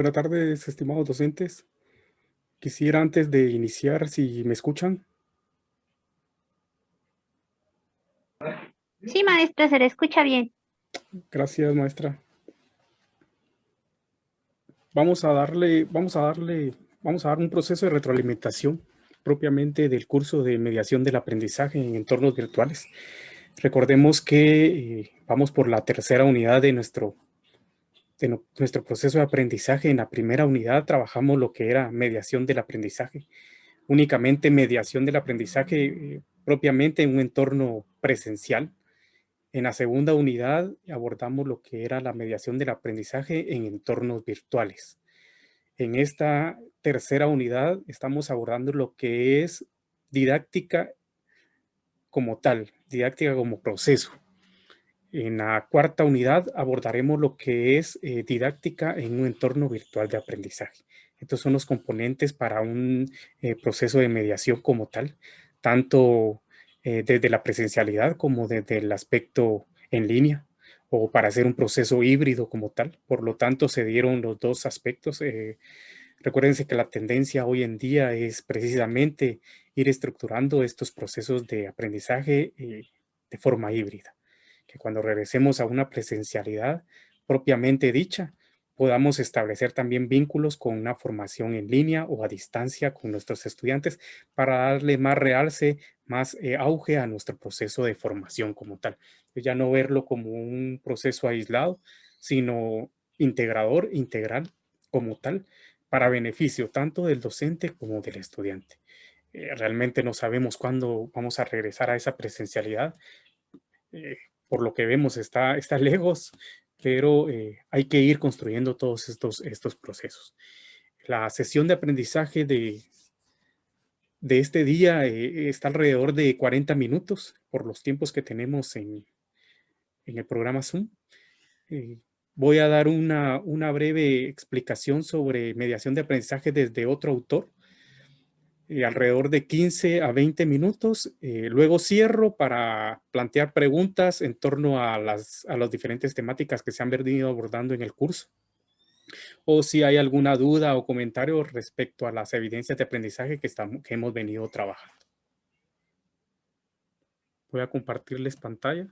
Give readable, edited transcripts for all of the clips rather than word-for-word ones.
Buenas tardes, estimados docentes. Quisiera antes de iniciar, si me escuchan. Sí, maestra, se le escucha bien. Gracias, maestra. Vamos a dar un proceso de retroalimentación propiamente del curso de mediación del aprendizaje en entornos virtuales. Recordemos que vamos por la tercera unidad de nuestro proceso de aprendizaje. En la primera unidad trabajamos lo que era mediación del aprendizaje. Únicamente mediación del aprendizaje propiamente en un entorno presencial. En la segunda unidad abordamos lo que era la mediación del aprendizaje en entornos virtuales. En esta tercera unidad estamos abordando lo que es didáctica como tal, didáctica como proceso. En la cuarta unidad abordaremos lo que es didáctica en un entorno virtual de aprendizaje. Estos son los componentes para un proceso de mediación como tal, tanto desde la presencialidad como desde el aspecto en línea o para hacer un proceso híbrido como tal. Por lo tanto, se dieron los dos aspectos. Recuérdense que la tendencia hoy en día es precisamente ir estructurando estos procesos de aprendizaje de forma híbrida, que cuando regresemos a una presencialidad propiamente dicha, podamos establecer también vínculos con una formación en línea o a distancia con nuestros estudiantes para darle más realce, más auge a nuestro proceso de formación como tal. Ya no verlo como un proceso aislado, sino integrador, integral como tal, para beneficio tanto del docente como del estudiante. Realmente no sabemos cuándo vamos a regresar a esa presencialidad. Por lo que vemos está lejos, pero hay que ir construyendo todos estos procesos. La sesión de aprendizaje de este día está alrededor de 40 minutos por los tiempos que tenemos en el programa Zoom. Eh, Voy a dar una breve explicación sobre mediación de aprendizaje desde otro autor, alrededor de 15 a 20 minutos. Luego cierro para plantear preguntas en torno a las diferentes temáticas que se han venido abordando en el curso. O si hay alguna duda o comentario respecto a las evidencias de aprendizaje que hemos venido trabajando. Voy a compartirles pantalla.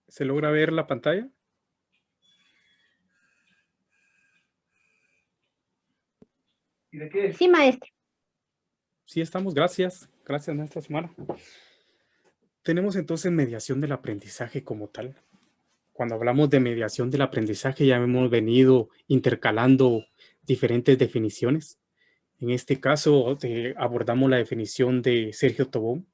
¿Se logra ver la pantalla? Sí, maestra. Sí, estamos. Gracias. Gracias, maestra Sumara. Tenemos entonces mediación del aprendizaje como tal. Cuando hablamos de mediación del aprendizaje ya hemos venido intercalando diferentes definiciones. En este caso abordamos la definición de Sergio Tobón.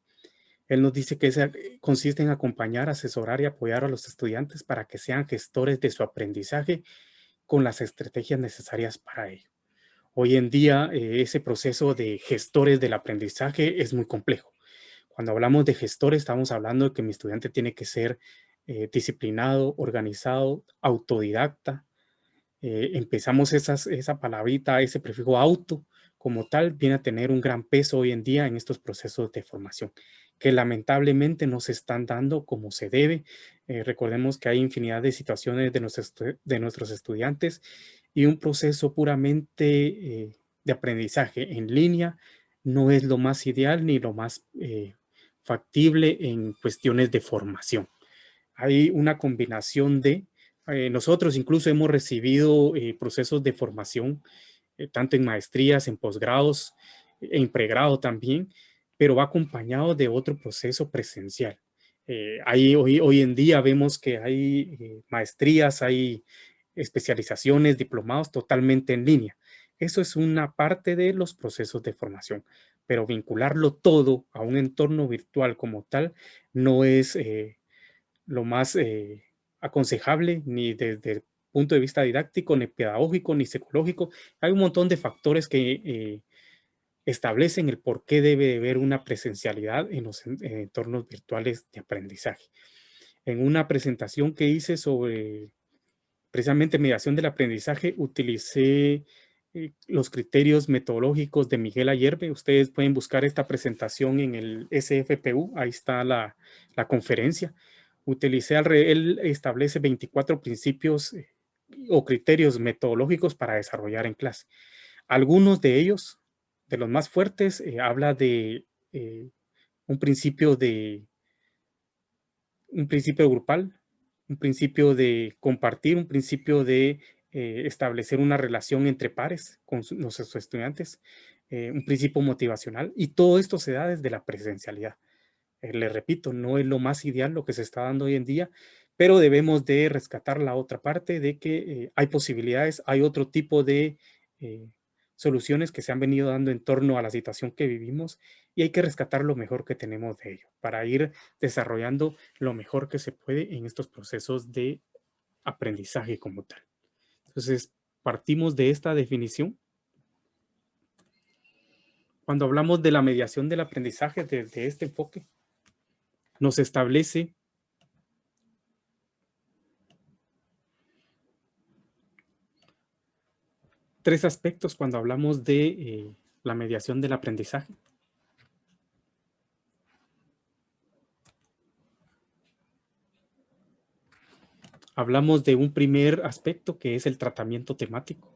Él nos dice que consiste en acompañar, asesorar y apoyar a los estudiantes para que sean gestores de su aprendizaje con las estrategias necesarias para ello. Hoy en día ese proceso de gestores del aprendizaje es muy complejo. Cuando hablamos de gestores estamos hablando de que mi estudiante tiene que ser disciplinado, organizado, autodidacta. Empezamos esa palabrita, ese prefijo auto, como tal, viene a tener un gran peso hoy en día en estos procesos de formación, que lamentablemente no se están dando como se debe. Recordemos que hay infinidad de situaciones de nuestros estudiantes y un proceso puramente de aprendizaje en línea no es lo más ideal ni lo más factible en cuestiones de formación. Hay una combinación de nosotros incluso hemos recibido procesos de formación, tanto en maestrías, en posgrados, en pregrado también, pero va acompañado de otro proceso presencial. Hoy en día vemos que hay maestrías, hay especializaciones, diplomados totalmente en línea. Eso es una parte de los procesos de formación, pero vincularlo todo a un entorno virtual como tal no es lo más aconsejable ni desde el punto de vista didáctico, ni pedagógico, ni psicológico. Hay un montón de factores que establecen el por qué debe de haber una presencialidad en los entornos virtuales de aprendizaje. En una presentación que hice sobre precisamente mediación del aprendizaje, utilicé los criterios metodológicos de Miguel Ayerbe. Ustedes pueden buscar esta presentación en el SFPU, ahí está la conferencia. Él establece 24 principios o criterios metodológicos para desarrollar en clase. Algunos de ellos, de los más fuertes, habla de un principio grupal, un principio de compartir, un principio de establecer una relación entre pares con nuestros estudiantes, un principio motivacional, y todo esto se da desde la presencialidad. Les repito, no es lo más ideal lo que se está dando hoy en día, pero debemos de rescatar la otra parte de que hay posibilidades, hay otro tipo de soluciones que se han venido dando en torno a la situación que vivimos, y hay que rescatar lo mejor que tenemos de ello para ir desarrollando lo mejor que se puede en estos procesos de aprendizaje como tal. Entonces, partimos de esta definición. Cuando hablamos de la mediación del aprendizaje desde este enfoque, nos establece tres aspectos cuando hablamos de la mediación del aprendizaje. Hablamos de un primer aspecto que es el tratamiento temático.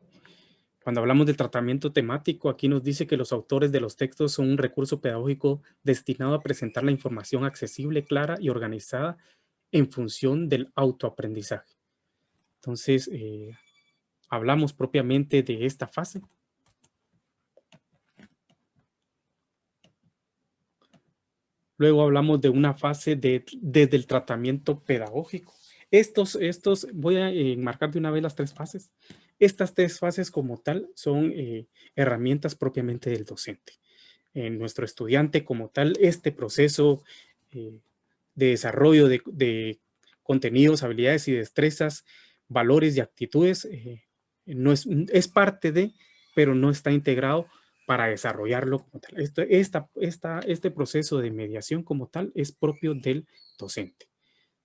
Cuando hablamos del tratamiento temático, aquí nos dice que los autores de los textos son un recurso pedagógico destinado a presentar la información accesible, clara y organizada en función del autoaprendizaje. Entonces, hablamos propiamente de esta fase. Luego hablamos de una fase desde el tratamiento pedagógico. Voy a enmarcar de una vez las tres fases. Estas tres fases como tal son herramientas propiamente del docente. En nuestro estudiante como tal, este proceso de desarrollo de contenidos, habilidades y destrezas, valores y actitudes, no es parte de, pero no está integrado para desarrollarlo como tal. Este proceso de mediación como tal es propio del docente.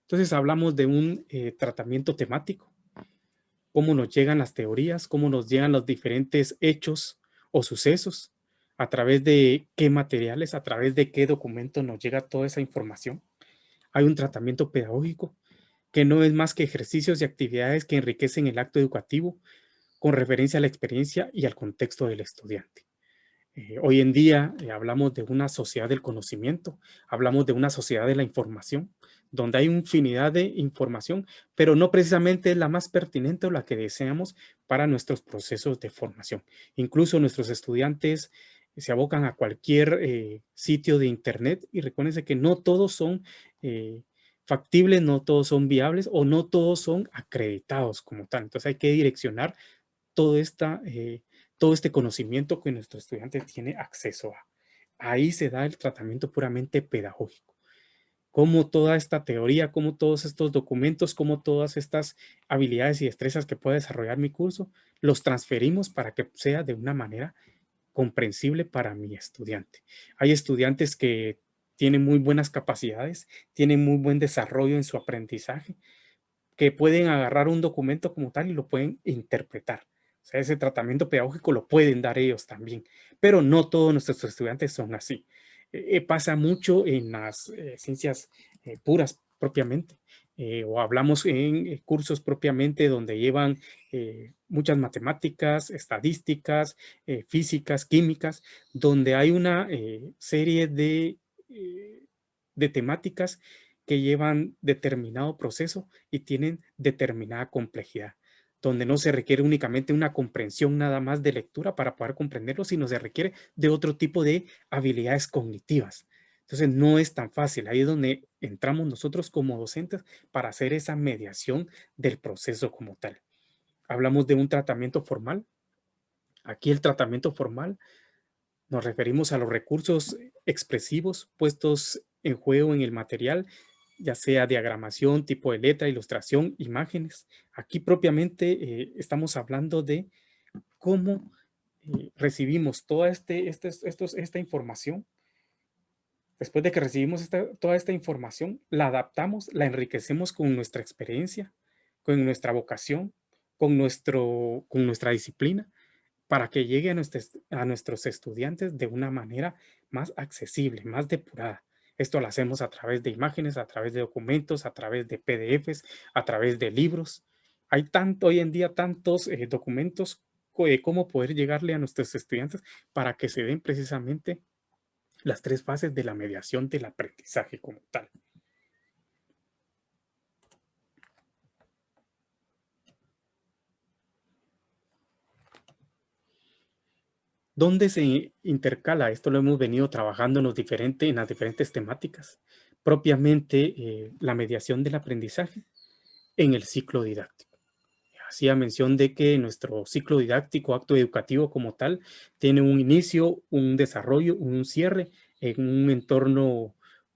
Entonces hablamos de un tratamiento temático, cómo nos llegan las teorías, cómo nos llegan los diferentes hechos o sucesos, a través de qué materiales, a través de qué documentos nos llega toda esa información. Hay un tratamiento pedagógico que no es más que ejercicios y actividades que enriquecen el acto educativo con referencia a la experiencia y al contexto del estudiante. Hoy en día hablamos de una sociedad del conocimiento, hablamos de una sociedad de la información, donde hay infinidad de información, pero no precisamente es la más pertinente o la que deseamos para nuestros procesos de formación. Incluso nuestros estudiantes se abocan a cualquier sitio de internet, y recuérdense que no todos son factibles, no todos son viables o no todos son acreditados como tal. Entonces hay que direccionar todo este conocimiento que nuestro estudiante tiene acceso a. Ahí se da el tratamiento puramente pedagógico. Cómo toda esta teoría, cómo todos estos documentos, cómo todas estas habilidades y destrezas que puede desarrollar mi curso, los transferimos para que sea de una manera comprensible para mi estudiante. Hay estudiantes que tienen muy buenas capacidades, tienen muy buen desarrollo en su aprendizaje, que pueden agarrar un documento como tal y lo pueden interpretar. O sea, ese tratamiento pedagógico lo pueden dar ellos también, pero no todos nuestros estudiantes son así. Pasa mucho en las ciencias puras propiamente, o hablamos en cursos propiamente donde llevan muchas matemáticas, estadísticas, físicas, químicas, donde hay una serie de temáticas que llevan determinado proceso y tienen determinada complejidad, donde no se requiere únicamente una comprensión nada más de lectura para poder comprenderlo, sino se requiere de otro tipo de habilidades cognitivas. Entonces no es tan fácil. Ahí es donde entramos nosotros como docentes para hacer esa mediación del proceso como tal. Hablamos de un tratamiento formal. Aquí el tratamiento formal nos referimos a los recursos expresivos puestos en juego en el material, ya sea diagramación, tipo de letra, ilustración, imágenes. Aquí propiamente estamos hablando de cómo recibimos toda esta información. Después de que recibimos toda esta información, la adaptamos, la enriquecemos con nuestra experiencia, con nuestra vocación, con nuestra disciplina, para que llegue a nuestros estudiantes de una manera más accesible, más depurada. Esto lo hacemos a través de imágenes, a través de documentos, a través de PDFs, a través de libros. Hay hoy en día tantos documentos de cómo poder llegarle a nuestros estudiantes para que se den precisamente las 3 fases de la mediación del aprendizaje como tal. ¿Dónde se intercala? Esto lo hemos venido trabajando en las diferentes temáticas. Propiamente la mediación del aprendizaje en el ciclo didáctico. Hacía mención de que nuestro ciclo didáctico, acto educativo como tal, tiene un inicio, un desarrollo, un cierre en un entorno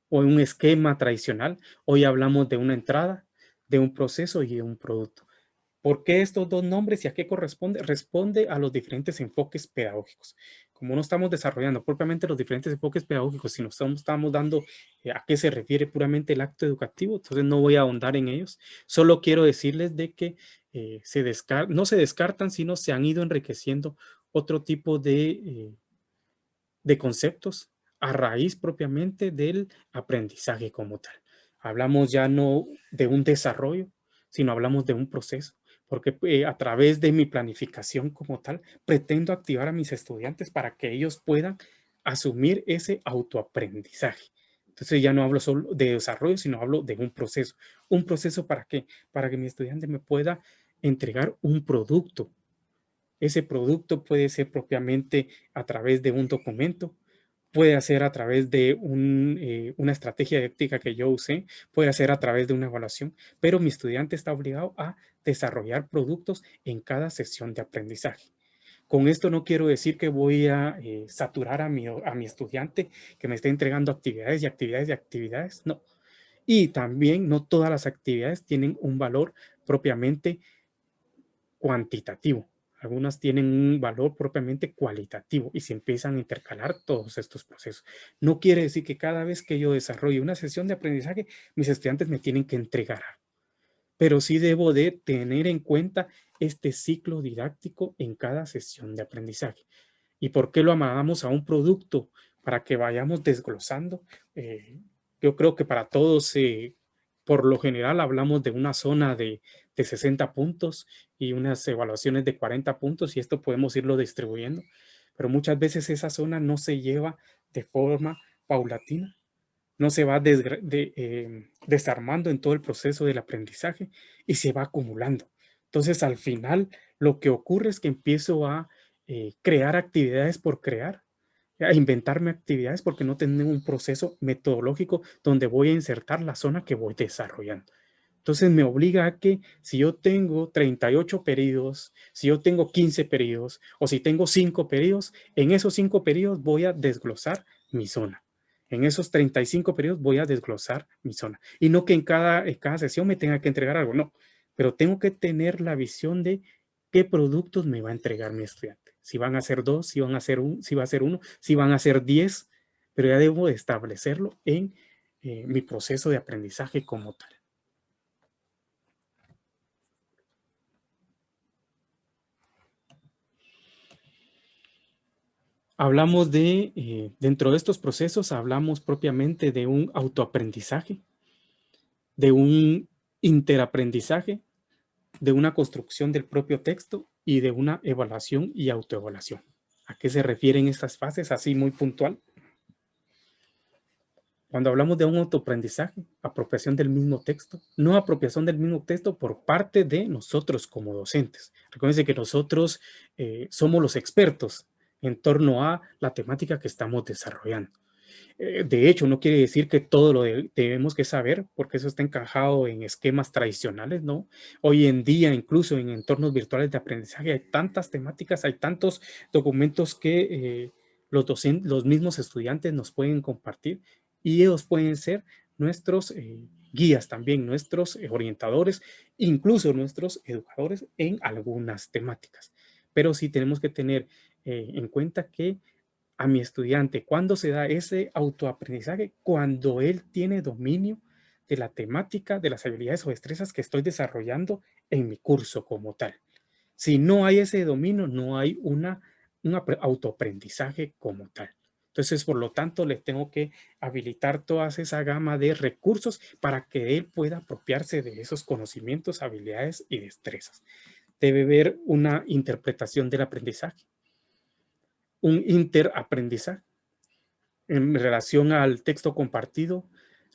o en un esquema tradicional. Hoy hablamos de una entrada, de un proceso y de un producto. ¿Por qué estos 2 nombres y a qué corresponde? Responde a los diferentes enfoques pedagógicos. Como no estamos desarrollando propiamente los diferentes enfoques pedagógicos, sino estamos dando a qué se refiere puramente el acto educativo, entonces no voy a ahondar en ellos. Solo quiero decirles de que no se descartan, sino se han ido enriqueciendo otro tipo de conceptos a raíz propiamente del aprendizaje como tal. Hablamos ya no de un desarrollo, sino hablamos de un proceso, porque a través de mi planificación como tal, pretendo activar a mis estudiantes para que ellos puedan asumir ese autoaprendizaje. Entonces ya no hablo solo de desarrollo, sino hablo de un proceso. ¿Un proceso para qué? Para que mi estudiante me pueda entregar un producto. Ese producto puede ser propiamente a través de un documento, puede ser a través de una estrategia didáctica que yo usé, puede ser a través de una evaluación, pero mi estudiante está obligado a desarrollar productos en cada sesión de aprendizaje. Con esto no quiero decir que voy a saturar a mi estudiante que me esté entregando actividades y actividades y actividades, no. Y también no todas las actividades tienen un valor propiamente cuantitativo. Algunas tienen un valor propiamente cualitativo y se empiezan a intercalar todos estos procesos. No quiere decir que cada vez que yo desarrollo una sesión de aprendizaje, mis estudiantes me tienen que entregar algo, pero sí debo de tener en cuenta este ciclo didáctico en cada sesión de aprendizaje. ¿Y por qué lo amarramos a un producto? Para que vayamos desglosando. Yo creo que para todos, por lo general, hablamos de una zona de 60 puntos y unas evaluaciones de 40 puntos y esto podemos irlo distribuyendo. Pero muchas veces esa zona no se lleva de forma paulatina, no se va desarmando en todo el proceso del aprendizaje y se va acumulando. Entonces, al final, lo que ocurre es que empiezo a crear actividades por crear, a inventarme actividades porque no tengo un proceso metodológico donde voy a insertar la zona que voy desarrollando. Entonces me obliga a que si yo tengo 38 periodos, si yo tengo 15 periodos o si tengo 5 periodos, en esos 5 periodos voy a desglosar mi zona. En esos 35 periodos voy a desglosar mi zona. Y no que en cada sesión me tenga que entregar algo, no. Pero tengo que tener la visión de qué productos me va a entregar mi estudiante. Si van a ser 2, si van a ser si va a ser 1, si van a ser 10, pero ya debo de establecerlo en mi proceso de aprendizaje como tal. Hablamos dentro de estos procesos, hablamos propiamente de un autoaprendizaje, de un interaprendizaje, de una construcción del propio texto y de una evaluación y autoevaluación. ¿A qué se refieren estas fases así muy puntual? Cuando hablamos de un autoaprendizaje, apropiación del mismo texto, no apropiación del mismo texto por parte de nosotros como docentes. Recuerden que nosotros somos los expertos en torno a la temática que estamos desarrollando. De hecho, no quiere decir que todo lo debemos que saber, porque eso está encajado en esquemas tradicionales, ¿no? Hoy en día, incluso en entornos virtuales de aprendizaje, hay tantas temáticas, hay tantos documentos que los mismos estudiantes nos pueden compartir y ellos pueden ser nuestros guías también, nuestros orientadores, incluso nuestros educadores en algunas temáticas. Pero sí tenemos que tener en cuenta que a mi estudiante, ¿cuándo se da ese autoaprendizaje? Cuando él tiene dominio de la temática, de las habilidades o destrezas que estoy desarrollando en mi curso como tal. Si no hay ese dominio, no hay un autoaprendizaje como tal. Entonces, por lo tanto, le tengo que habilitar toda esa gama de recursos para que él pueda apropiarse de esos conocimientos, habilidades y destrezas. Debe haber una interpretación del aprendizaje, un interaprendizaje en relación al texto compartido,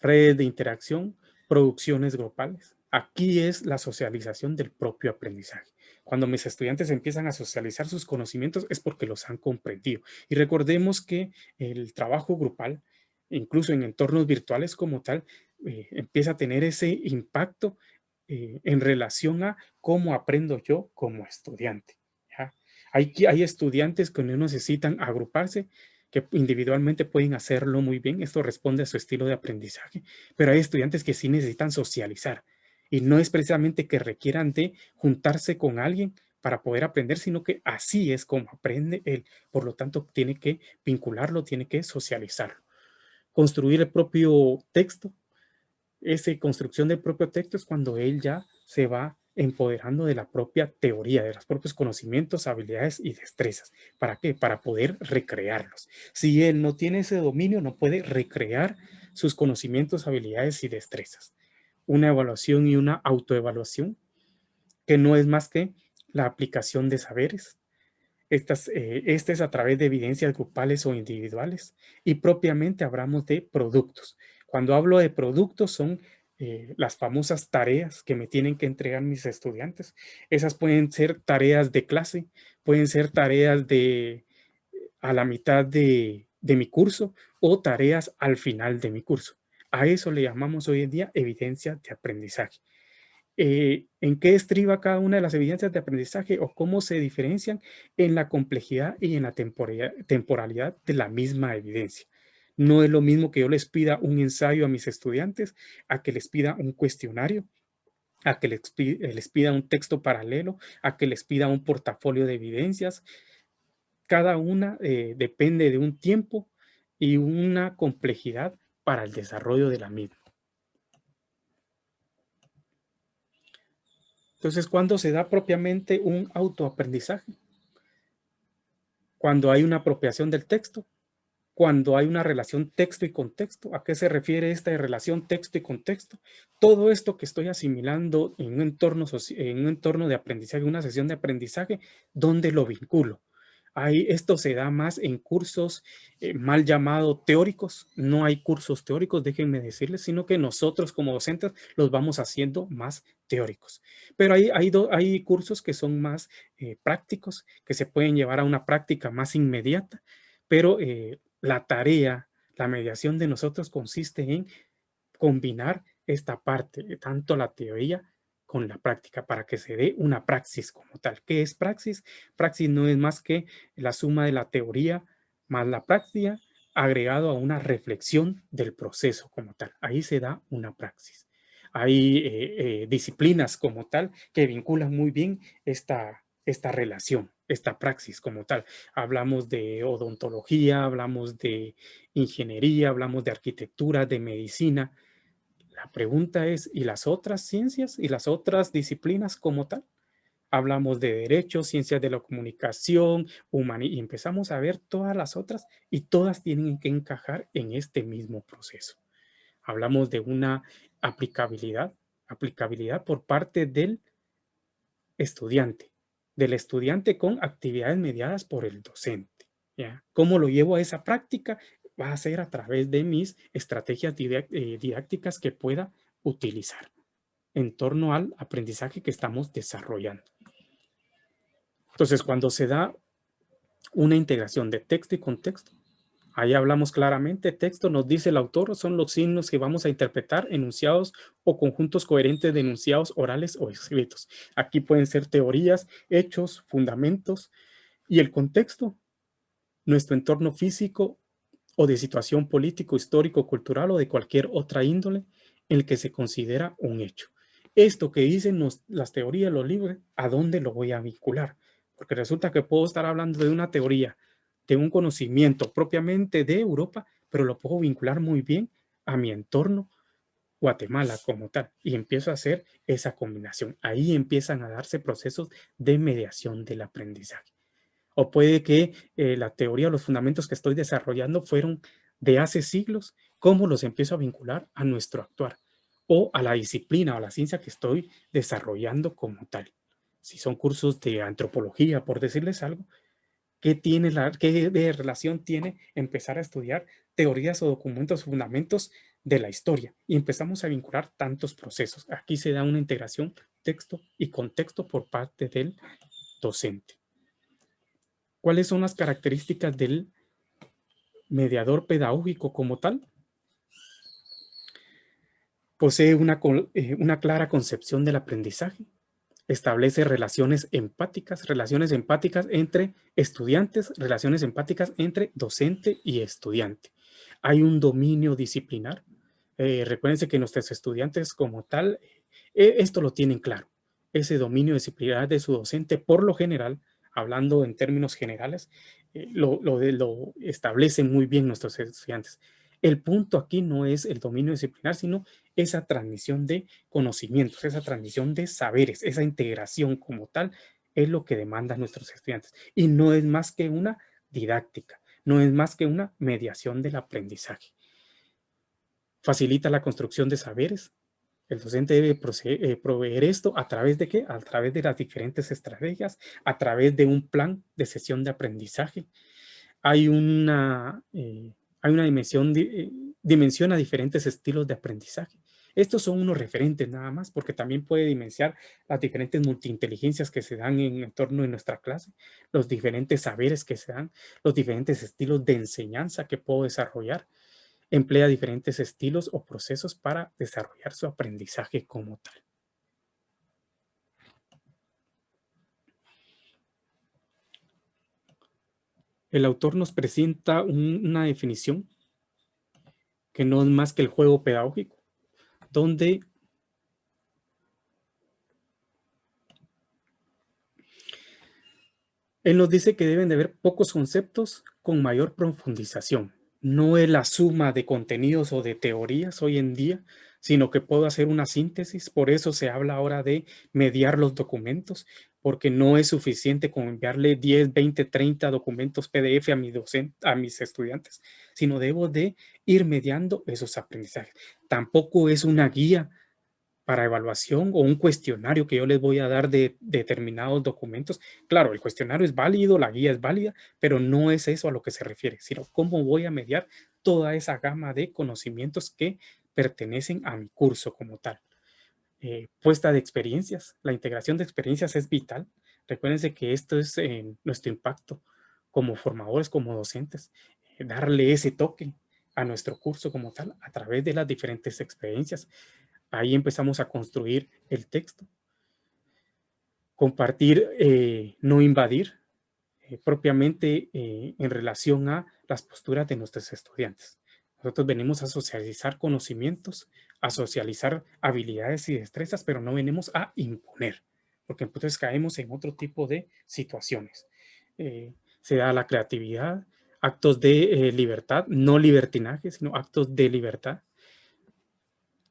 redes de interacción, producciones grupales. Aquí es la socialización del propio aprendizaje. Cuando mis estudiantes empiezan a socializar sus conocimientos es porque los han comprendido. Y recordemos que el trabajo grupal, incluso en entornos virtuales como tal, empieza a tener ese impacto en relación a cómo aprendo yo como estudiante. ¿Ya? Hay estudiantes que no necesitan agruparse, que individualmente pueden hacerlo muy bien. Esto responde a su estilo de aprendizaje, pero hay estudiantes que sí necesitan socializar y no es precisamente que requieran de juntarse con alguien para poder aprender, sino que así es como aprende él. Por lo tanto, tiene que vincularlo, tiene que socializarlo. Construir el propio texto. Esa construcción del propio texto es cuando él ya se va empoderando de la propia teoría, de los propios conocimientos, habilidades y destrezas. ¿Para qué? Para poder recrearlos. Si él no tiene ese dominio, no puede recrear sus conocimientos, habilidades y destrezas. Una evaluación y una autoevaluación, que no es más que la aplicación de saberes. Este es a través de evidencias grupales o individuales y propiamente hablamos de productos. Cuando hablo de productos son las famosas tareas que me tienen que entregar mis estudiantes. Esas pueden ser tareas de clase, pueden ser tareas a la mitad de mi curso o tareas al final de mi curso. A eso le llamamos hoy en día evidencia de aprendizaje. ¿En qué estriba cada una de las evidencias de aprendizaje o cómo se diferencian? En la complejidad y en la temporalidad de la misma evidencia. No es lo mismo que yo les pida un ensayo a mis estudiantes, a que les pida un cuestionario, a que les pida un texto paralelo, a que les pida un portafolio de evidencias. Cada una depende de un tiempo y una complejidad para el desarrollo de la misma. Entonces, ¿cuándo se da propiamente un autoaprendizaje? Cuando hay una apropiación del texto, cuando hay una relación texto y contexto. ¿A qué se refiere esta relación texto y contexto? Todo esto que estoy asimilando en un entorno de aprendizaje, una sesión de aprendizaje, ¿dónde lo vinculo? Ahí esto se da más en cursos mal llamados teóricos. No hay cursos teóricos, déjenme decirles, sino que nosotros como docentes los vamos haciendo más teóricos. Pero hay cursos que son más prácticos, que se pueden llevar a una práctica más inmediata, pero la tarea, la mediación de nosotros consiste en combinar esta parte, tanto la teoría con la práctica, para que se dé una praxis como tal. ¿Qué es praxis? Praxis no es más que la suma de la teoría más la práctica agregado a una reflexión del proceso como tal. Ahí se da una praxis. Hay disciplinas como tal que vinculan muy bien esta relación, esta praxis como tal. Hablamos de odontología, hablamos de ingeniería, hablamos de arquitectura, de medicina. La pregunta es, ¿y las otras ciencias y las otras disciplinas como tal? Hablamos de derecho, ciencias de la comunicación, y empezamos a ver todas las otras y todas tienen que encajar en este mismo proceso. Hablamos de una aplicabilidad por parte del estudiante con actividades mediadas por el docente. ¿Ya? ¿Cómo lo llevo a esa práctica? Va a ser a través de mis estrategias didácticas que pueda utilizar en torno al aprendizaje que estamos desarrollando. Entonces, cuando se da una integración de texto y contexto, ahí hablamos claramente, texto nos dice el autor, son los signos que vamos a interpretar, enunciados o conjuntos coherentes de enunciados orales o escritos. Aquí pueden ser teorías, hechos, fundamentos y el contexto, nuestro entorno físico o de situación político, histórico, cultural o de cualquier otra índole en el que se considera un hecho. Esto que dicen las teorías, los libros, ¿a dónde lo voy a vincular? Porque resulta que puedo estar hablando de una teoría, de un conocimiento propiamente de Europa, pero lo puedo vincular muy bien a mi entorno Guatemala como tal, y empiezo a hacer esa combinación. Ahí empiezan a darse procesos de mediación del aprendizaje. O puede que la teoría o los fundamentos que estoy desarrollando fueron de hace siglos, ¿cómo los empiezo a vincular a nuestro actuar? O a la disciplina o a la ciencia que estoy desarrollando como tal. Si son cursos de antropología, por decirles algo, ¿qué de relación tiene empezar a estudiar teorías o documentos, fundamentos de la historia? Y empezamos a vincular tantos procesos. Aquí se da una integración texto y contexto por parte del docente. ¿Cuáles son las características del mediador pedagógico como tal? Posee una clara concepción del aprendizaje, establece relaciones empáticas entre estudiantes, relaciones empáticas entre docente y estudiante. Hay un dominio disciplinar. Recuérdense que nuestros estudiantes como tal, esto lo tienen claro. Ese dominio disciplinar de su docente, por lo general, hablando en términos generales, lo establecen muy bien nuestros estudiantes. El punto aquí no es el dominio disciplinar, sino esa transmisión de conocimientos, esa transmisión de saberes, esa integración como tal, es lo que demandan nuestros estudiantes. Y no es más que una didáctica, no es más que una mediación del aprendizaje. Facilita la construcción de saberes. El docente debe proveer esto a través de ¿qué? A través de las diferentes estrategias, a través de un plan de sesión de aprendizaje. Hay una dimensiona diferentes estilos de aprendizaje. Estos son unos referentes nada más, porque también puede dimensionar las diferentes multiinteligencias que se dan en torno de nuestra clase, los diferentes saberes que se dan, los diferentes estilos de enseñanza que puedo desarrollar. Emplea diferentes estilos o procesos para desarrollar su aprendizaje como tal. El autor nos presenta una definición que no es más que el juego pedagógico, donde él nos dice que deben de haber pocos conceptos con mayor profundización. No es la suma de contenidos o de teorías hoy en día, sino que puedo hacer una síntesis. Por eso se habla ahora de mediar los documentos, porque no es suficiente con enviarle 10, 20, 30 documentos PDF a mis estudiantes, sino debo de ir mediando esos aprendizajes. Tampoco es una guía para evaluación o un cuestionario que yo les voy a dar de determinados documentos. Claro, el cuestionario es válido, la guía es válida, pero no es eso a lo que se refiere, sino cómo voy a mediar toda esa gama de conocimientos que pertenecen a mi curso como tal. Puesta de experiencias, la integración de experiencias es vital. Recuérdense que esto es nuestro impacto como formadores, como docentes, darle ese toque a nuestro curso como tal a través de las diferentes experiencias. Ahí empezamos a construir el texto. Compartir, no invadir, propiamente en relación a las posturas de nuestros estudiantes. Nosotros venimos a socializar conocimientos, a socializar habilidades y destrezas, pero no venimos a imponer, porque entonces caemos en otro tipo de situaciones. Se da la creatividad, actos de libertad, no libertinaje, sino actos de libertad.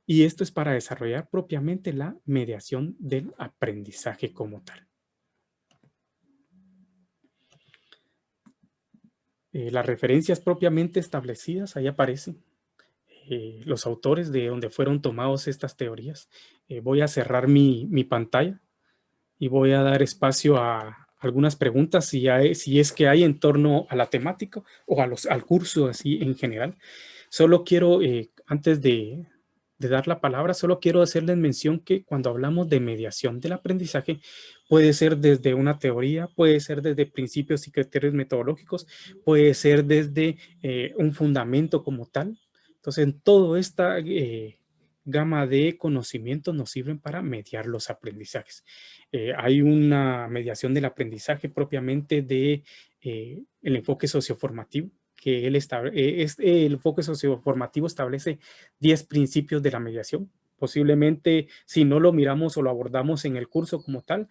Y esto es para desarrollar propiamente la mediación del aprendizaje como tal. Las referencias propiamente establecidas, ahí aparecen los autores de donde fueron tomados estas teorías. Voy a cerrar mi pantalla y voy a dar espacio a algunas preguntas si es que hay en torno a la temática o al curso así en general. Solo quiero, antes de dar la palabra, solo quiero hacerles mención que cuando hablamos de mediación del aprendizaje, puede ser desde una teoría, puede ser desde principios y criterios metodológicos, puede ser desde un fundamento como tal. Entonces, toda esta gama de conocimientos nos sirven para mediar los aprendizajes. Hay una mediación del aprendizaje propiamente de el enfoque socioformativo, que el enfoque socioformativo establece 10 principios de la mediación. Posiblemente, si no lo miramos o lo abordamos en el curso como tal,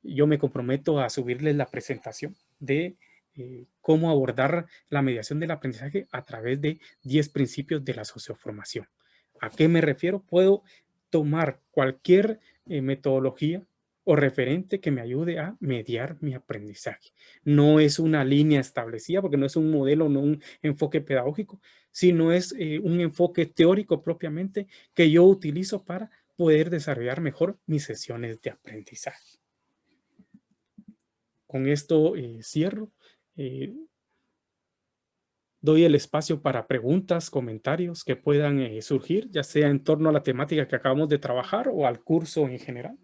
yo me comprometo a subirles la presentación de cómo abordar la mediación del aprendizaje a través de 10 principios de la socioformación. ¿A qué me refiero? Puedo tomar cualquier metodología o referente que me ayude a mediar mi aprendizaje. No es una línea establecida, porque no es un modelo, no un enfoque pedagógico, sino es un enfoque teórico propiamente que yo utilizo para poder desarrollar mejor mis sesiones de aprendizaje. Con esto cierro. Doy el espacio para preguntas, comentarios que puedan surgir, ya sea en torno a la temática que acabamos de trabajar o al curso en general.